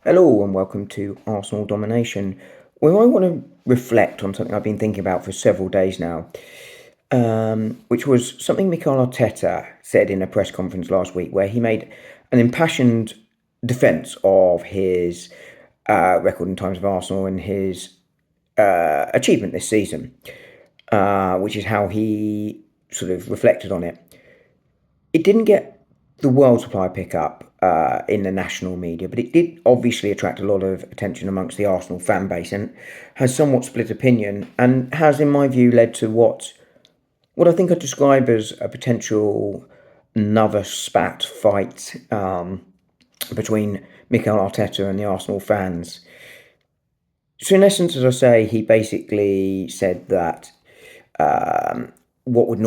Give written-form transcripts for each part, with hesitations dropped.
Hello and welcome to Arsenal Domination, where I want to reflect on something I've been thinking about for several days now, which was something Mikel Arteta said in a press conference last week, where he made an impassioned defence of his record in times of Arsenal and his achievement this season, which is how he sort of reflected on it. It didn't get the world supply pickup in the national media, but it did obviously attract a lot of attention amongst the Arsenal fan base and has somewhat split opinion and has, in my view, led to what I think I'd describe as a potential another spat fight between Mikel Arteta and the Arsenal fans. So, in essence, as I say, he basically said that what would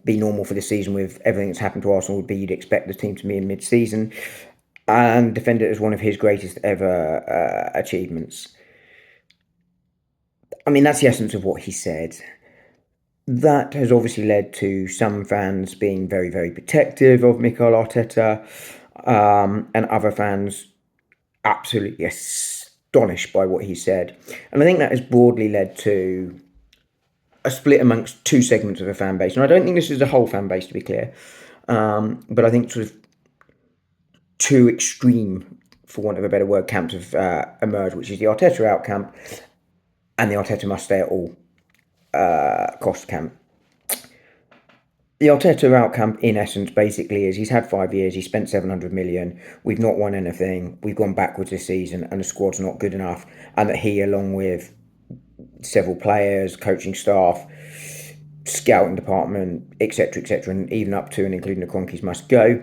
be normal for the season with everything that's happened to Arsenal would be you'd expect the team to be in mid-season and defend it as one of his greatest ever achievements. I mean, that's the essence of what he said. That has obviously led to some fans being very, very protective of Mikel Arteta, and other fans absolutely astonished by what he said. And I think that has broadly led to a split amongst two segments of a fan base. And I don't think this is a whole fan base, to be clear, but I think sort of two extreme, for want of a better word, camps have emerged, which is the Arteta out camp and the Arteta must stay at all cost camp. The Arteta out camp, in essence, basically is he's had 5 years, he spent 700 million, we've not won anything, we've gone backwards this season, and the squad's not good enough, and that he, along with several players, coaching staff, scouting department, etc., and even up to and including the Cronkies must go.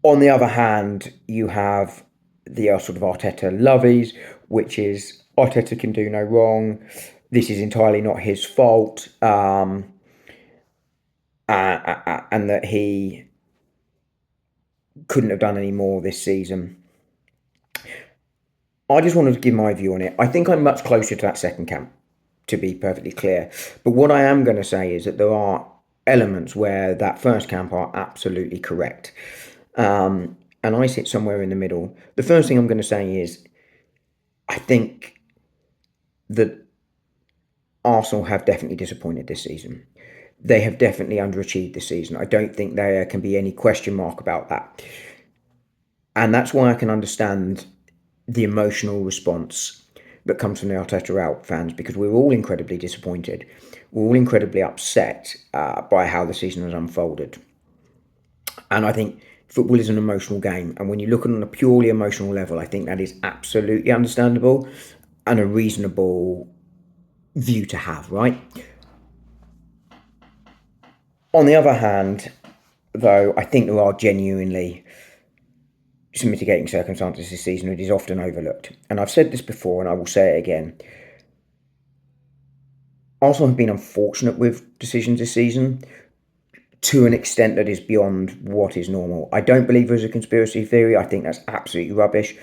On the other hand, you have the sort of Arteta lovies, which is Arteta can do no wrong. This is entirely not his fault, and that he couldn't have done any more this season. I just wanted to give my view on it. I think I'm much closer to that second camp, to be perfectly clear. But what I am going to say is that there are elements where that first camp are absolutely correct. And I sit somewhere in the middle. The first thing I'm going to say is I think that Arsenal have definitely disappointed this season. They have definitely underachieved this season. I don't think there can be any question mark about that. And that's why I can understand the emotional response that comes from the Arteta out fans, because we're all incredibly disappointed. We're all incredibly upset by how the season has unfolded. And I think football is an emotional game. And when you look at it on a purely emotional level, I think that is absolutely understandable and a reasonable view to have, right? On the other hand, though, I think there are genuinely some mitigating circumstances this season. It is often overlooked. And I've said this before and I will say it again. Arsenal have been unfortunate with decisions this season to an extent that is beyond what is normal. I don't believe there's a conspiracy theory. I think that's absolutely rubbish.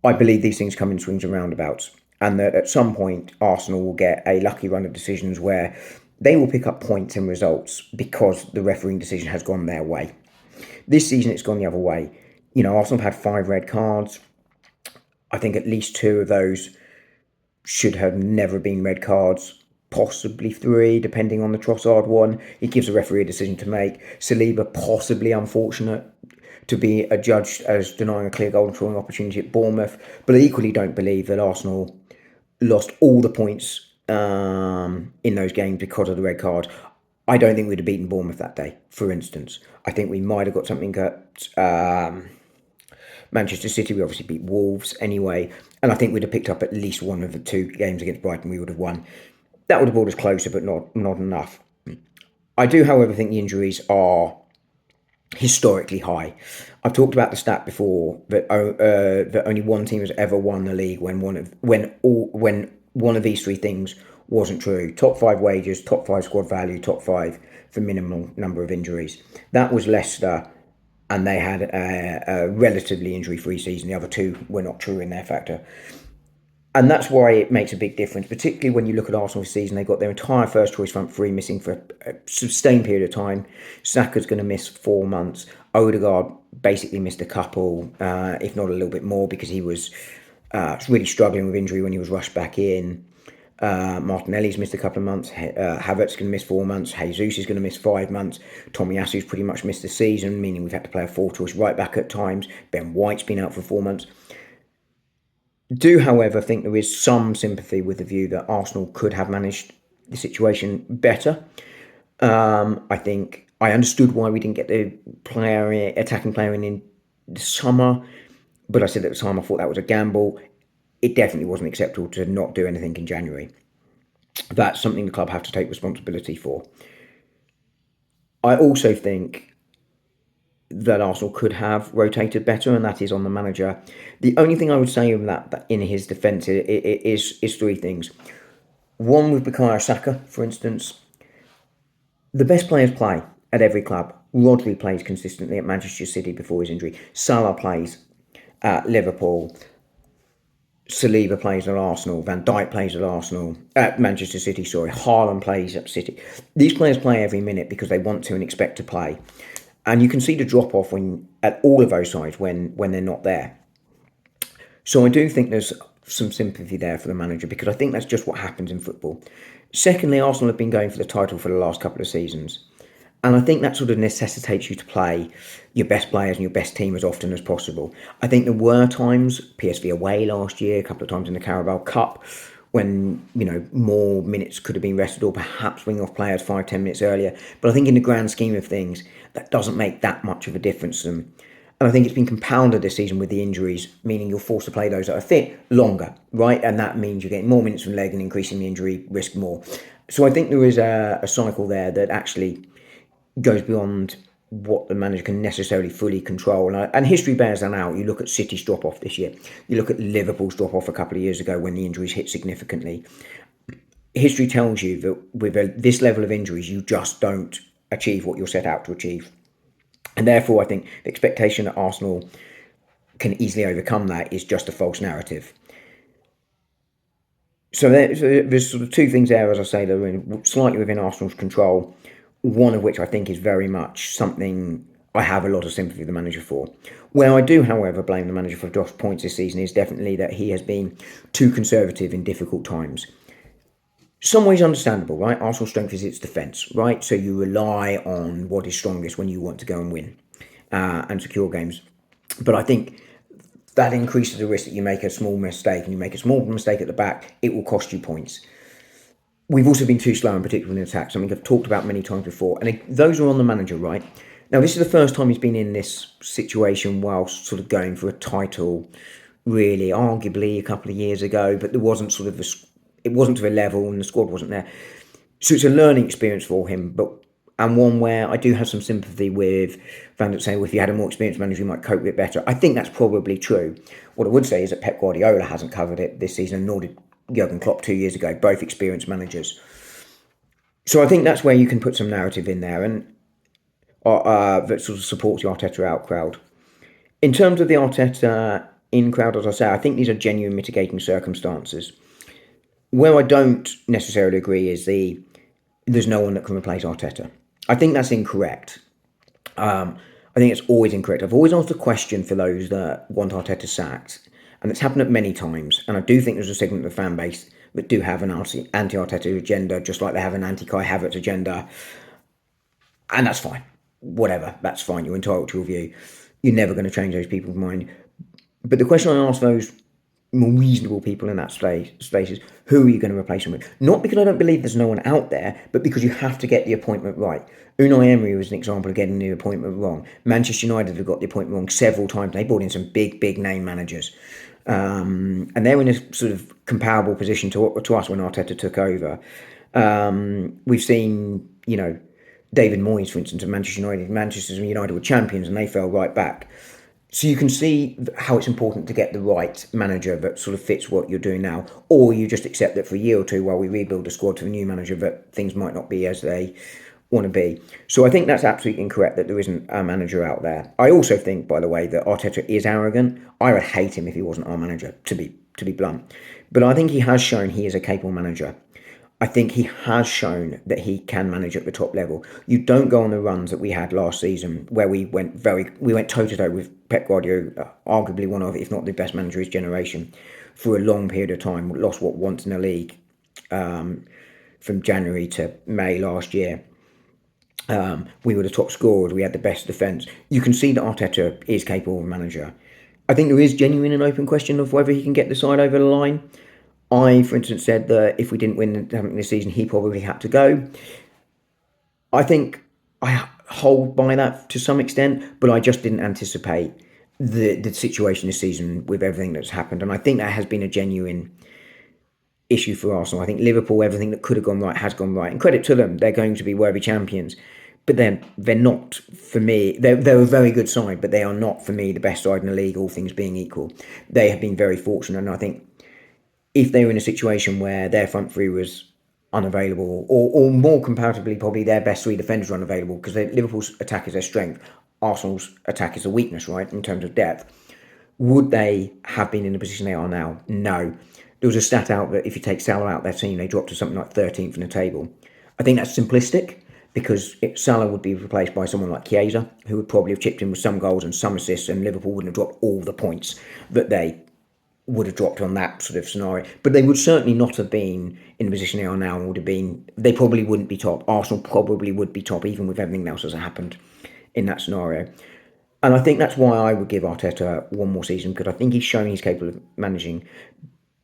I believe these things come in swings and roundabouts, and that at some point Arsenal will get a lucky run of decisions where they will pick up points and results because the refereeing decision has gone their way. This season it's gone the other way. You know, Arsenal have had 5 red cards. I think at least 2 of those should have never been red cards, possibly 3, depending on the Trossard one. It gives the referee a decision to make. Saliba, possibly unfortunate to be adjudged as denying a clear golden scoring opportunity at Bournemouth. But I equally don't believe that Arsenal lost all the points in those games because of the red card. I don't think we'd have beaten Bournemouth that day, for instance. I think we might have got something at Manchester City. We obviously beat Wolves anyway. And I think we'd have picked up at least one of the 2 games against Brighton we would have won. That would have brought us closer, but not enough. I do, however, think the injuries are historically high. I've talked about the stat before that that only one team has ever won the league when one of these 3 things wasn't true. Top 5 wages, top 5 squad value, top 5 for minimal number of injuries. That was Leicester, and they had a relatively injury-free season. The other 2 were not true in their factor. And that's why it makes a big difference, particularly when you look at Arsenal this season. They've got their entire first choice front 3 missing for a sustained period of time. Saka's going to miss 4 months. Odegaard basically missed a couple, if not a little bit more, because he was really struggling with injury when he was rushed back in. Martinelli's missed a couple of months. Havertz's going to miss 4 months. Jesus is going to miss 5 months. Tomiyasu's pretty much missed the season, meaning we've had to play a four-choice right back at times. Ben White's been out for 4 months. Do, however, think there is some sympathy with the view that Arsenal could have managed the situation better. I think I understood why we didn't get the attacking player in the summer, but I said at the time I thought that was a gamble. It definitely wasn't acceptable to not do anything in January. That's something the club have to take responsibility for. I also think that Arsenal could have rotated better, and that is on the manager. The only thing I would say in that in his defence is three things. One, with Bukayo Saka, for instance, the best players play at every club. Rodri plays consistently at Manchester City before his injury. Salah plays at Liverpool. Saliba plays at Arsenal. Van Dijk plays at Arsenal. At Manchester City, sorry. Haaland plays at City. These players play every minute because they want to and expect to play. And you can see the drop off at all of those sides when they're not there. So I do think there's some sympathy there for the manager, because I think that's just what happens in football. Secondly, Arsenal have been going for the title for the last couple of seasons. And I think that sort of necessitates you to play your best players and your best team as often as possible. I think there were times, PSV away last year, a couple of times in the Carabao Cup, when, more minutes could have been rested, or perhaps bring off players 5-10 minutes earlier. But I think in the grand scheme of things, that doesn't make that much of a difference. And I think it's been compounded this season with the injuries, meaning you're forced to play those that are fit longer, right? And that means you're getting more minutes from leg and increasing the injury risk more. So I think there is a cycle there that actually goes beyond what the manager can necessarily fully control. And history bears that out. You look at City's drop-off this year. You look at Liverpool's drop-off a couple of years ago when the injuries hit significantly. History tells you that with this level of injuries, you just don't achieve what you're set out to achieve. And therefore, I think the expectation that Arsenal can easily overcome that is just a false narrative. So there's sort of two things there, as I say, that are slightly within Arsenal's control. One of which I think is very much something I have a lot of sympathy with the manager for. Where I do, however, blame the manager for dropped points this season is definitely that he has been too conservative in difficult times. Some ways understandable, right? Arsenal's strength is its defence, right? So you rely on what is strongest when you want to go and win and secure games. But I think that increases the risk that you make a small mistake, and you make a small mistake at the back, it will cost you points. We've also been too slow, in particular in attack, something I've talked about many times before. And those are on the manager, right? Now, this is the first time he's been in this situation whilst sort of going for a title, really, arguably a couple of years ago, but there wasn't sort of it wasn't to a level and the squad wasn't there. So it's a learning experience for him, and one where I do have some sympathy with fans that say, well, if you had a more experienced manager, you might cope with it better. I think that's probably true. What I would say is that Pep Guardiola hasn't covered it this season, nor did Jurgen Klopp 2 years ago, both experienced managers. So I think that's where you can put some narrative in there, and that sort of supports the Arteta out crowd. In terms of the Arteta in crowd, as I say, I think these are genuine mitigating circumstances. Where I don't necessarily agree is there's no one that can replace Arteta. I think that's incorrect. I think it's always incorrect. I've always asked a question for those that want Arteta sacked, and it's happened at many times. And I do think there's a segment of the fan base that do have an anti-Arteta agenda, just like they have an anti-Kai Havertz agenda. And that's fine. Whatever, that's fine. You're entitled to your view. You're never going to change those people's mind. But the question I ask those more reasonable people in that space is, who are you going to replace him with? Not because I don't believe there's no one out there, but because you have to get the appointment right. Unai Emery was an example of getting the appointment wrong. Manchester United have got the appointment wrong several times. They brought in some big name managers. And they're in a sort of comparable position to us when Arteta took over. We've seen, David Moyes, for instance, of Manchester United. Manchester United were champions and they fell right back. So you can see how it's important to get the right manager that sort of fits what you're doing now, or you just accept that for a year or two while we rebuild the squad to a new manager that things might not be as they want to be. So I think that's absolutely incorrect that there isn't a manager out there. I also think, by the way, that Arteta is arrogant. I would hate him if he wasn't our manager, to be blunt. But I think he has shown he is a capable manager. I think he has shown that he can manage at the top level. You don't go on the runs that we had last season, where we went toe to toe with Pep Guardiola, arguably one of, if not the best manager of his generation, for a long period of time. Lost what once in the league, from January to May last year. We were the top scorers. We had the best defence. You can see that Arteta is capable of a manager. I think there is genuine and open question of whether he can get the side over the line. I, for instance, said that if we didn't win this season, he probably had to go. I think I hold by that to some extent, but I just didn't anticipate the situation this season with everything that's happened, and I think that has been a genuine issue for Arsenal. I think Liverpool, everything that could have gone right has gone right, and credit to them, they're going to be worthy champions. But they're not for me. They're a very good side, but they are not for me the best side in the league. All things being equal, they have been very fortunate, and I think if they were in a situation where their front three was unavailable, or more comparatively, probably their best three defenders were unavailable, because Liverpool's attack is their strength, Arsenal's attack is a weakness, right, in terms of depth. Would they have been in the position they are now? No. There was a stat out that if you take Salah out their team, they dropped to something like 13th in the table. I think that's simplistic, because Salah would be replaced by someone like Chiesa, who would probably have chipped in with some goals and some assists, and Liverpool wouldn't have dropped all the points that they would have dropped on that sort of scenario. But they would certainly not have been in the position they are now, and would have been. They probably wouldn't be top. Arsenal probably would be top, even with everything else that's happened in that scenario. And I think that's why I would give Arteta one more season, because I think he's shown he's capable of managing.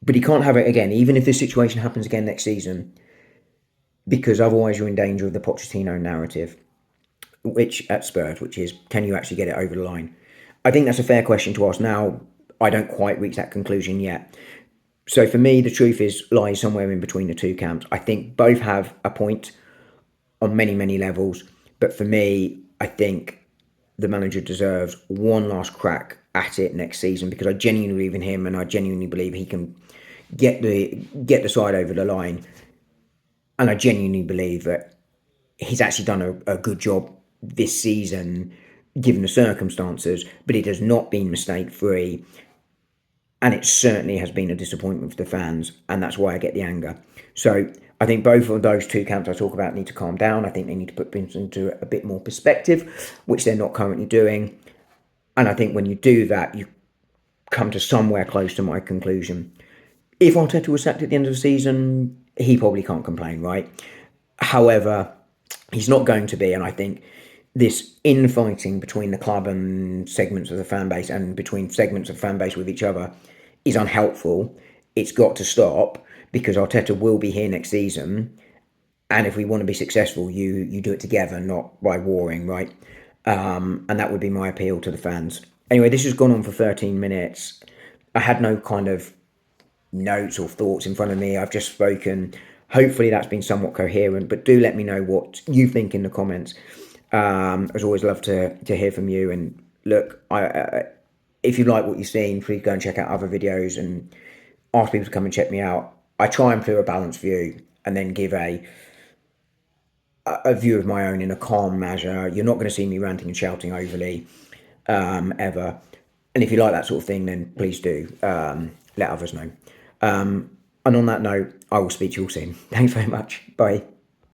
But he can't have it again, even if this situation happens again next season, because otherwise you're in danger of the Pochettino narrative, which at Spurs, which is, can you actually get it over the line? I think that's a fair question to ask now. I don't quite reach that conclusion yet. So for me, the truth lies somewhere in between the two camps. I think both have a point on many, many levels. But for me, I think the manager deserves one last crack at it next season, because I genuinely believe in him, and I genuinely believe he can get the side over the line. And I genuinely believe that he's actually done a good job this season, given the circumstances, but it has not been mistake free. And it certainly has been a disappointment for the fans, and that's why I get the anger. So I think both of those two camps I talk about need to calm down. I think they need to put things into a bit more perspective, which they're not currently doing. And I think when you do that, you come to somewhere close to my conclusion. If Arteta was sacked at the end of the season, he probably can't complain, right? However, he's not going to be, and I think this infighting between the club and segments of the fan base, and between segments of fan base with each other, is unhelpful. It's got to stop, because Arteta will be here next season, and if we want to be successful, you do it together, not by warring, right? And that would be my appeal to the fans. Anyway, this has gone on for 13 minutes. I had no kind of notes or thoughts in front of me. I've just spoken. Hopefully that's been somewhat coherent, but do let me know what you think in the comments. As always, love to hear from you. And look, if you like what you've seen, please go and check out other videos and ask people to come and check me out. I try and clear a balanced view, and then give a view of my own in a calm measure. You're not going to see me ranting and shouting overly, ever. And if you like that sort of thing, then please do let others know. And on that note, I will speak to you all soon. Thanks very much. Bye.